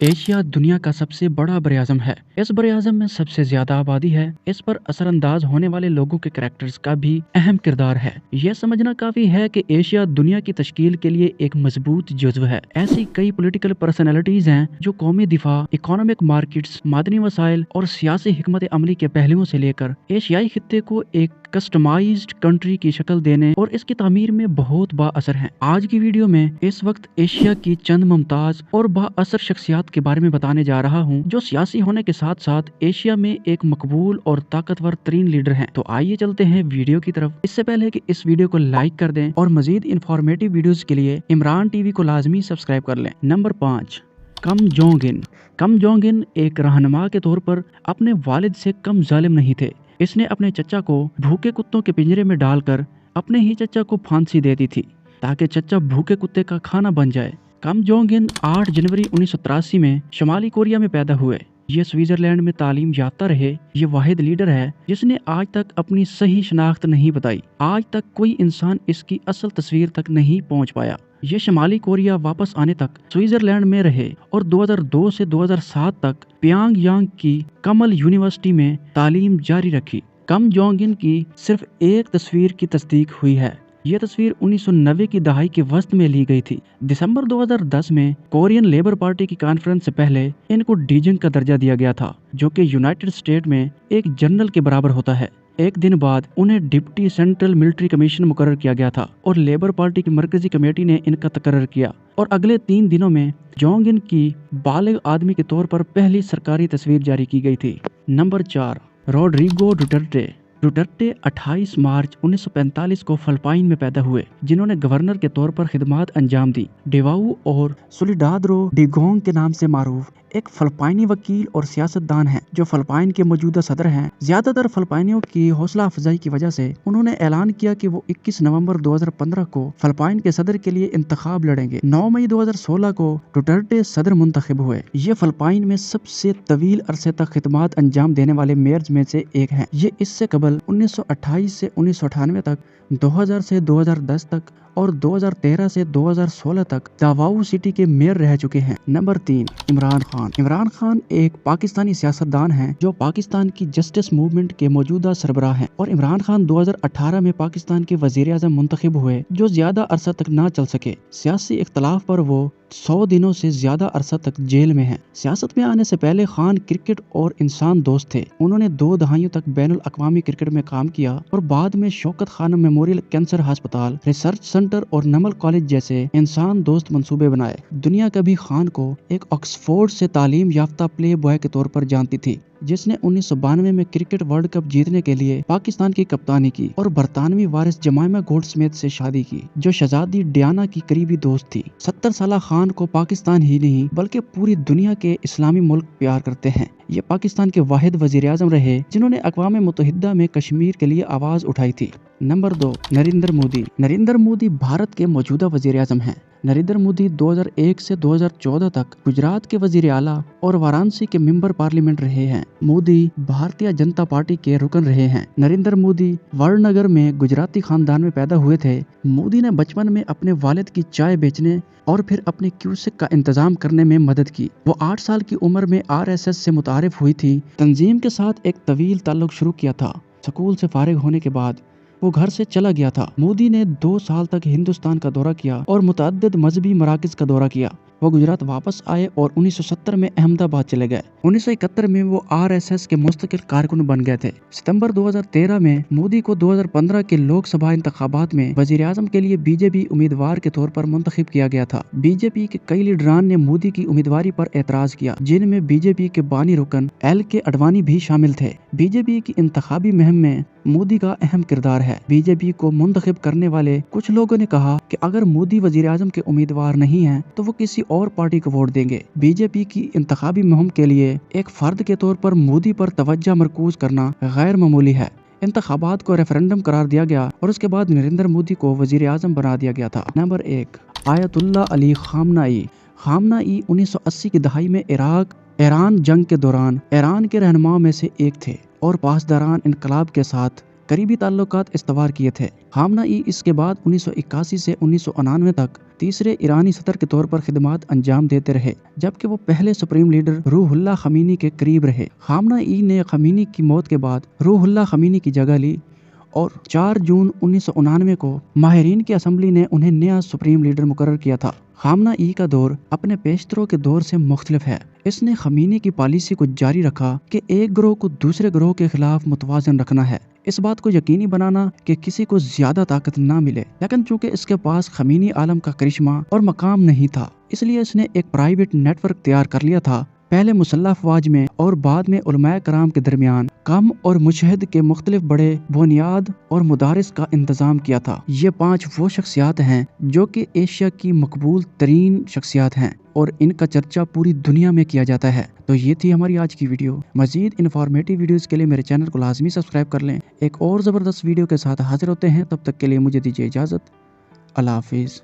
Asia दुनिया का सबसे बड़ा बरआज़म है। इस बरआज़म में सबसे ज्यादा आबादी है। इस पर असरअंदाज होने वाले लोगों के कैरेक्टर्स का भी अहम किरदार है। यह समझना काफी है कि एशिया दुनिया की तश्कील के लिए एक मजबूत जुज़्व है। ऐसी कई पॉलिटिकल पर्सनैलिटीज हैं जो कौमी दिफा, इकोनॉमिक मार्केट्स, मादनी वसाइल और सियासी हिकमत अमली के पहलुओं से लेकर एशियाई खित्ते को एक कस्टमाइज्ड कंट्री की शक्ल देने और इसकी तामीर में बहुत बाअसर हैं। आज की वीडियो में इस वक्त एशिया की चंद मुमताज और बाअसर शख्सियात के बारे में बताने जा रहा हूं, जो सियासी होने के साथ साथ एशिया में एक मकबूल और ताकतवर तरीन लीडर हैं। तो आइए चलते हैं वीडियो की तरफ। इससे पहले कि इस वीडियो को लाइक कर दें और मजीद इंफॉर्मेटिव वीडियोस के लिए इमरान टीवी को लाजमी सब्सक्राइब कर लें। नंबर 5, किम जोंग इन। किम जोंग इन एक रहनुमा के तौर पर अपने वालिद से कम जालिम नहीं थे। इसने अपने चचा को भूखे कुत्तों के पिंजरे में डालकर अपने ही चचा को फांसी दे दी थी ताकि चचा भूखे कुत्ते का खाना बन जाए। किम जोंग इन 8 जनवरी 1983 में शुमाली कोरिया में पैदा हुए। ये स्विट्जरलैंड में तालीम याफ्ता रहे। ये वाहिद लीडर है जिसने आज तक अपनी सही शनाख्त नहीं बताई। आज तक कोई इंसान इसकी असल तस्वीर तक नहीं पहुंच पाया। ये शुमाली कोरिया वापस आने तक स्विट्जरलैंड में रहे और 2002 से 2007 तक प्यांगयांग की कमल यूनिवर्सिटी में तालीम जारी रखी। किम जोंग इन की सिर्फ एक तस्वीर की तस्दीक हुई है। यह तस्वीर 1990 की दहाई के वस्त में ली गई थी। दिसंबर 2010 में कोरियन लेबर पार्टी की कॉन्फ्रेंस से पहले इनको डीजंग का दर्जा दिया गया था, जो कि यूनाइटेड स्टेट में एक जनरल के बराबर होता है। एक दिन बाद उन्हें डिप्टी सेंट्रल मिलिट्री कमीशन मुकर्रर किया गया था और लेबर पार्टी की मरकजी कमेटी ने इनका तकर्रर किया और अगले 3 दिनों में जोंग इन की बालिग आदमी के तौर पर पहली सरकारी तस्वीर जारी की गई थी। Number 4, Rodrigo Duterte. Duterte 28 March 1945 को फिलिपाइन में पैदा हुए, जिन्होंने गवर्नर के तौर पर खिदमात अंजाम दी। डेवाऊ और सोलिडाद्रो डिगोंग के नाम से मारूफ एक फिलिपाइनी वकील और सियासतदान हैं, जो फिलिपाइन के मौजूदा सदर हैं। ज्यादातर फिलिपाइनियों की हौसला अफजाई की वजह से उन्होंने ऐलान किया कि वो 21 नवंबर 2015 को फिलिपाइन के सदर के लिए इंतखाब लड़ेंगे। 9 मई 2016 को डुटर्टे सदर मुंतखब हुए। ये फिलिपाइन में सबसे तवील अरसे तक खिदमात अंजाम देने वाले मेयर्स में से एक हैं। ये इससे कबल 1928 से 1998 तक, 2000 से 2010 तक और 2013 से 2016 तक दावाऊ सिटी के मेयर रह चुके हैं। नंबर 3, इमरान खान। इमरान खान एक पाकिस्तानी सियासतदान हैं जो पाकिस्तान की जस्टिस मूवमेंट के मौजूदा सरबराह हैं और इमरान खान 2018 में पाकिस्तान के वजीर आज़म मुंतखब हुए, जो ज्यादा अरसा तक ना चल सके। सियासी इख्तलाफ पर वो 100 दिनों से ज्यादा अरसा तक जेल में हैं। सियासत में आने से पहले खान क्रिकेट और इंसान दोस्त थे। उन्होंने 2 दहाइयों तक बैनुल अक़वामी क्रिकेट में काम किया और बाद में शौकत खानम मेमोरियल कैंसर अस्पताल, रिसर्च सेंटर और नमल कॉलेज जैसे इंसान दोस्त मंसूबे बनाए। दुनिया कभी खान को एक ऑक्सफोर्ड से तालीम याफ्ता प्ले बॉय के तौर पर जानती थी, जिसने 1992 में क्रिकेट वर्ल्ड कप जीतने के लिए पाकिस्तान की कप्तानी की और बरतानवी वारिस जमाइमा गोल्डस्मिथ से शादी की, जो शहजादी डियाना की करीबी दोस्त थी। 70 साला खान को पाकिस्तान ही नहीं बल्कि पूरी दुनिया के इस्लामी मुल्क प्यार करते हैं। ये पाकिस्तान के वाहिद वजीर आज़म रहे जिन्होंने अक़वाम मुत्तहिदा में कश्मीर के लिए आवाज उठाई थी। नंबर 2, नरेंद्र मोदी। नरेंद्र मोदी भारत के मौजूदा वजीर आज़म हैं। नरेंद्र मोदी 2001 से 2014 तक गुजरात के वजीर आला और वाराणसी के मेंबर पार्लियामेंट रहे हैं। मोदी भारतीय जनता पार्टी के रुकन रहे हैं। नरेंद्र मोदी वड़नगर में गुजराती खानदान में पैदा हुए थे। मोदी ने बचपन में अपने वालिद की चाय बेचने और फिर अपने क्यूसिक का इंतजाम करने में मदद की। वो 8 साल की उम्र में RSS से मुतारिफ हुई थी। तंजीम के साथ एक तवील ताल्लुक शुरू किया था। स्कूल से फारिग होने के बाद वो घर से चला गया था। मोदी ने 2 साल तक हिंदुस्तान का दौरा किया और मुतअद्दिद मजहबी मराकिज का दौरा किया। वो गुजरात वापस आए और 1970 में अहमदाबाद चले गए। 1971 में वो RSS के मुस्तकिल कारकुन बन गए थे। सितंबर 2013 में मोदी को 2015 के लोकसभा इंतखाबात में वजीर आज़म के लिए बीजेपी उम्मीदवार के तौर पर मुंतखब किया गया था। बीजेपी के कई लीडरान ने मोदी की उम्मीदवारी पर एतराज किया, जिनमें बीजेपी के बानी रुकन LK अडवाणी भी शामिल थे। बीजेपी की इंतखाबी मुहिम में मोदी का अहम किरदार है। बीजेपी को मुंतखब करने वाले कुछ लोगों ने कहा कि अगर मोदी वजीर आज़म के उम्मीदवार नहीं हैं तो वो किसी और पार्टी को वोट देंगे। बीजेपी की इंतखाबी मुहिम के लिए एक फर्द के तौर पर मोदी पर तवज्जो मरकूज करना गैर मामूली है। इंतखाबात को रेफरेंडम करार दिया गया और उसके बाद नरेंद्र मोदी को वजीर आज़म बना दिया गया था। Number 1, Ayatollah Ali खामनाई। खामनाई 1980 की दहाई में ईरान जंग के दौरान ईरान के रहनुमाओं में से एक थे और पासदारान इनकलाब के साथ قریبی تعلقات استوار کیے تھے۔ خامنہ ای اس کے بعد 1981 سے 1999 تک تیسرے ایرانی صدر کے طور پر خدمات انجام دیتے رہے، جبکہ وہ پہلے سپریم لیڈر روح اللہ خمینی کے قریب رہے۔ خامنہ ای نے خمینی کی موت کے بعد روح اللہ خمینی کی جگہ لی اور 4 جون 1999 کو ماہرین کی اسمبلی نے انہیں نیا سپریم لیڈر مقرر کیا تھا۔ خامنہ ای کا دور اپنے پیشتروں کے دور سے مختلف ہے۔ اس نے خمینی کی پالیسی کو جاری رکھا کہ ایک گروہ کو دوسرے گروہ کے خلاف متوازن رکھنا ہے، اس بات کو یقینی بنانا کہ کسی کو زیادہ طاقت نہ ملے، لیکن چونکہ اس کے پاس خمینی عالم کا کرشمہ اور مقام نہیں تھا، اس لیے اس نے ایک پرائیویٹ نیٹ ورک تیار کر لیا تھا، پہلے مسلح افواج میں اور بعد میں علماء کرام کے درمیان کم اور مشہد کے مختلف بڑے بنیاد اور مدارس کا انتظام کیا تھا۔ یہ 5 وہ شخصیات ہیں جو کہ ایشیا کی مقبول ترین شخصیات ہیں اور ان کا چرچا پوری دنیا میں کیا جاتا ہے۔ تو یہ تھی ہماری آج کی ویڈیو۔ مزید انفارمیٹیو ویڈیوز کے لیے میرے چینل کو لازمی سبسکرائب کر لیں۔ ایک اور زبردست ویڈیو کے ساتھ حاضر ہوتے ہیں، تب تک کے لیے مجھے دیجیے اجازت۔ اللہ حافظ۔